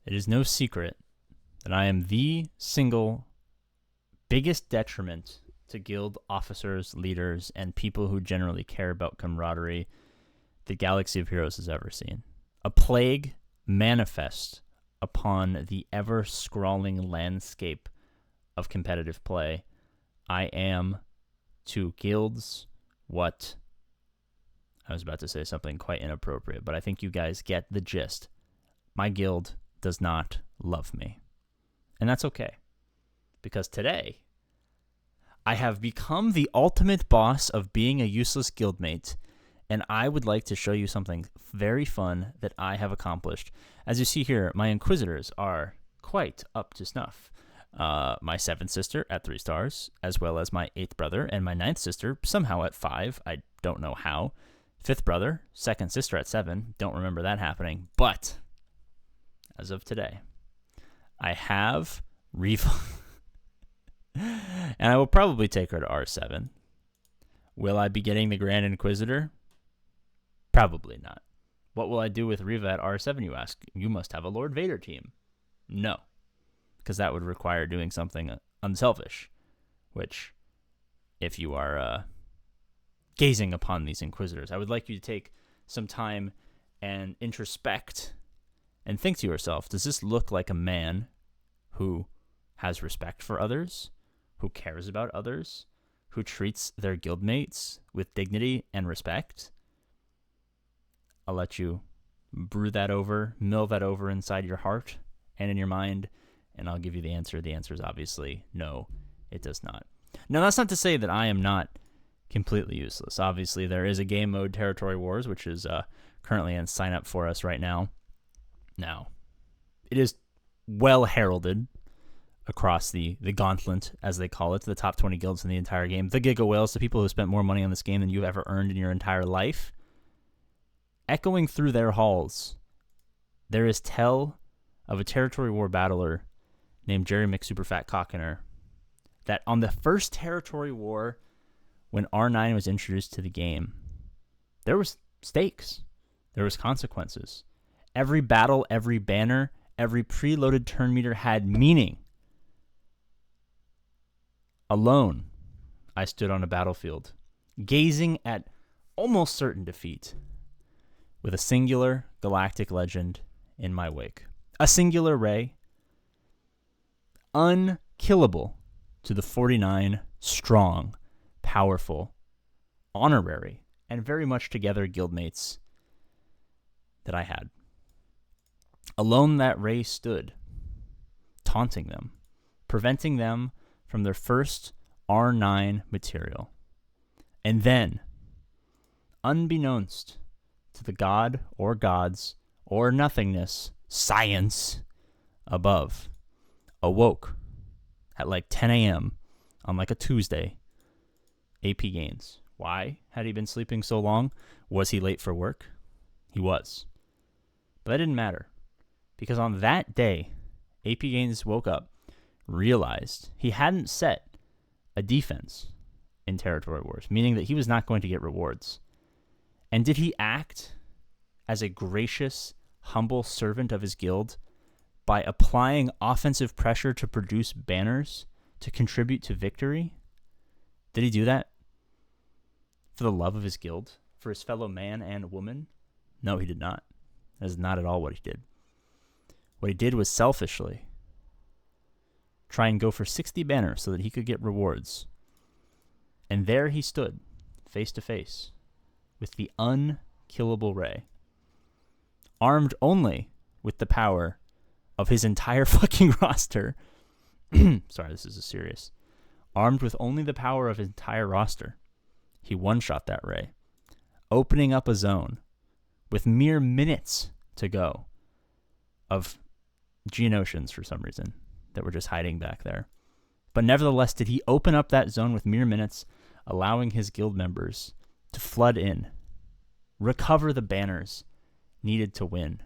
It is no secret that I am the single biggest detriment to guild officers, leaders, and people who generally care about camaraderie the Galaxy of Heroes has ever seen. A plague manifest upon the ever-scrawling landscape of competitive play. I am to guilds what... I was about to say something quite inappropriate, but I think you guys get the gist. My guild does not love me. And that's okay. Because today, I have become the ultimate boss of being a useless guildmate, and I would like to show you something very fun that I have accomplished. As you see here, my Inquisitors are quite up to snuff. My 7th sister at 3 stars, as well as my 8th brother, and my 9th sister somehow at 5. I don't know how. 5th brother, 2nd sister at 7. Don't remember that happening. But, as of today, I have Reva. And I will probably take her to R7. Will I be getting the Grand Inquisitor? Probably not. What will I do with Reva at R7, you ask? You must have a Lord Vader team. No. Because that would require doing something unselfish. Which, if you are gazing upon these Inquisitors, I would like you to take some time and introspect and think to yourself, does this look like a man who has respect for others, who cares about others, who treats their guildmates with dignity and respect? I'll let you brew that over, mill that over inside your heart and in your mind, and I'll give you the answer. The answer is obviously no, it does not. Now, that's not to say that I am not completely useless. Obviously, there is a game mode, Territory Wars, which is currently in sign up for us right now. Now, it is well heralded across the gauntlet, as they call it, the top 20 guilds in the entire game. The Giga Whales, the people who spent more money on this game than you've ever earned in your entire life. Echoing through their halls, there is tell of a Territory War battler named Jerry McSuperFatCockiner that on the first Territory War, when R9 was introduced to the game, there was stakes. There was consequences. Every battle, every banner, every preloaded turn meter had meaning. Alone, I stood on a battlefield, gazing at almost certain defeat, with a singular galactic legend in my wake. A singular ray, unkillable to the 49 strong, powerful, honorary, and very much together guildmates that I had. Alone that ray stood, taunting them, preventing them from their first R9 material. And then, unbeknownst to the god or gods or nothingness, science above, awoke at like 10 a.m. on like a Tuesday, APGAINS. Why had he been sleeping so long? Was he late for work? He was. But that didn't matter, because on that day, APGAINS woke up, realized he hadn't set a defense in Territory Wars, meaning that he was not going to get rewards. And did he act as a gracious, humble servant of his guild by applying offensive pressure to produce banners to contribute to victory? Did he do that for the love of his guild, for his fellow man and woman? No, he did not. That is not at all what he did. What he did was selfishly try and go for 60 banners so that he could get rewards. And there he stood, face to face, with the unkillable Ray, armed only with the power of his entire fucking roster. Sorry, this is serious. Armed with only the power of his entire roster, he one-shot that Ray, opening up a zone with mere minutes to go of Geonosians for some reason that were just hiding back there. But nevertheless, did he open up that zone with mere minutes, allowing his guild members to flood in, recover the banners needed to win,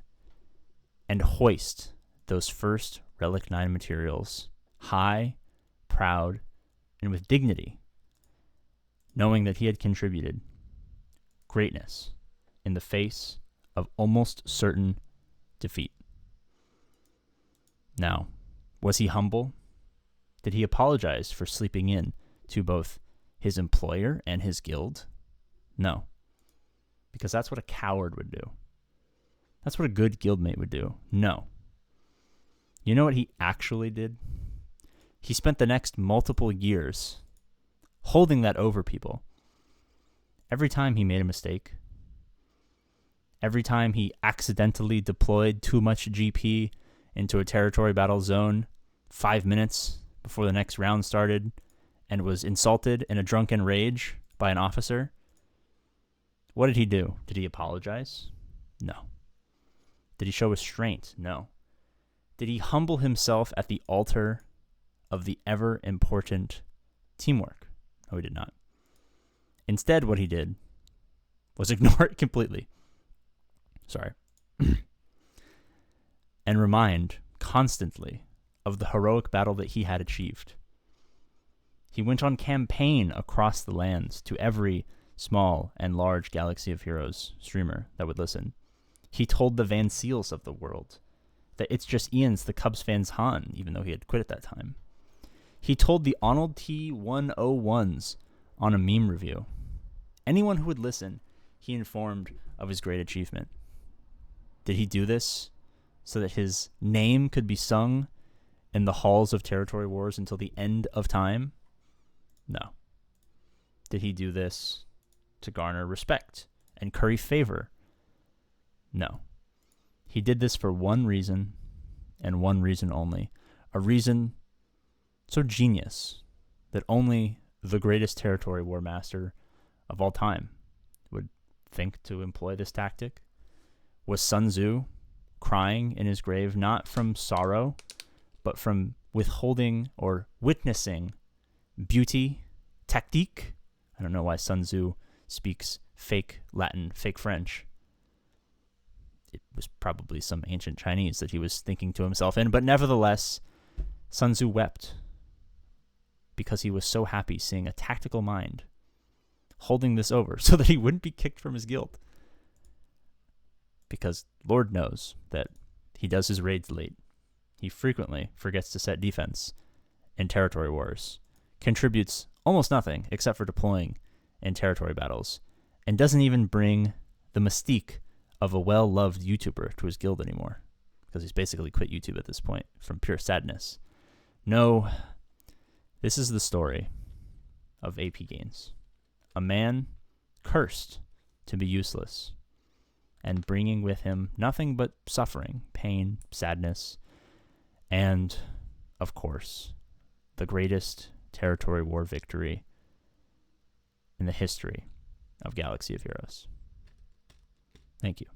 and hoist those first Relic 9 materials high, proud, and with dignity, knowing that he had contributed greatness in the face of almost certain defeat. Now, was he humble? Did he apologize for sleeping in to both his employer and his guild? No, because that's what a coward would do. That's what a good guildmate would do. No. You know what he actually did? He spent the next multiple years holding that over people. Every time he made a mistake, every time he accidentally deployed too much GP into a territory battle zone 5 minutes before the next round started and was insulted in a drunken rage by an officer, what did he do? Did he apologize? No. Did he show restraint? No. Did he humble himself at the altar of the ever-important teamwork? No, he did not. Instead, what he did was ignore it completely. Sorry. And remind constantly of the heroic battle that he had achieved. He went on campaign across the lands to every small and large Galaxy of Heroes streamer that would listen. He told the Van Seals of the world that It's Just Ian's the Cubs fans Han, even though he had quit at that time. He told the Arnold T101s on a meme review. Anyone who would listen, he informed of his great achievement. Did he do this so that his name could be sung in the halls of territory wars until the end of time? No. Did he do this to garner respect and curry favor? No. He did this for one reason, and one reason only. A reason so genius that only the greatest territory war master of all time would think to employ this tactic. Was Sun Tzu crying in his grave not from sorrow, but from withholding or witnessing beauty, tactique? I don't know why Sun Tzu speaks fake Latin, fake French. It was probably some ancient Chinese that he was thinking to himself in, but nevertheless, Sun Tzu wept because he was so happy seeing a tactical mind holding this over so that he wouldn't be kicked from his guild. Because Lord knows that he does his raids late. He frequently forgets to set defense in territory wars, contributes almost nothing except for deploying in territory battles, and doesn't even bring the mystique of a well-loved YouTuber to his guild anymore, because he's basically quit YouTube at this point from pure sadness. No, this is the story of APGAINS. A man cursed to be useless, and bringing with him nothing but suffering, pain, sadness, and, of course, the greatest territory war victory in the history of Galaxy of Heroes. Thank you.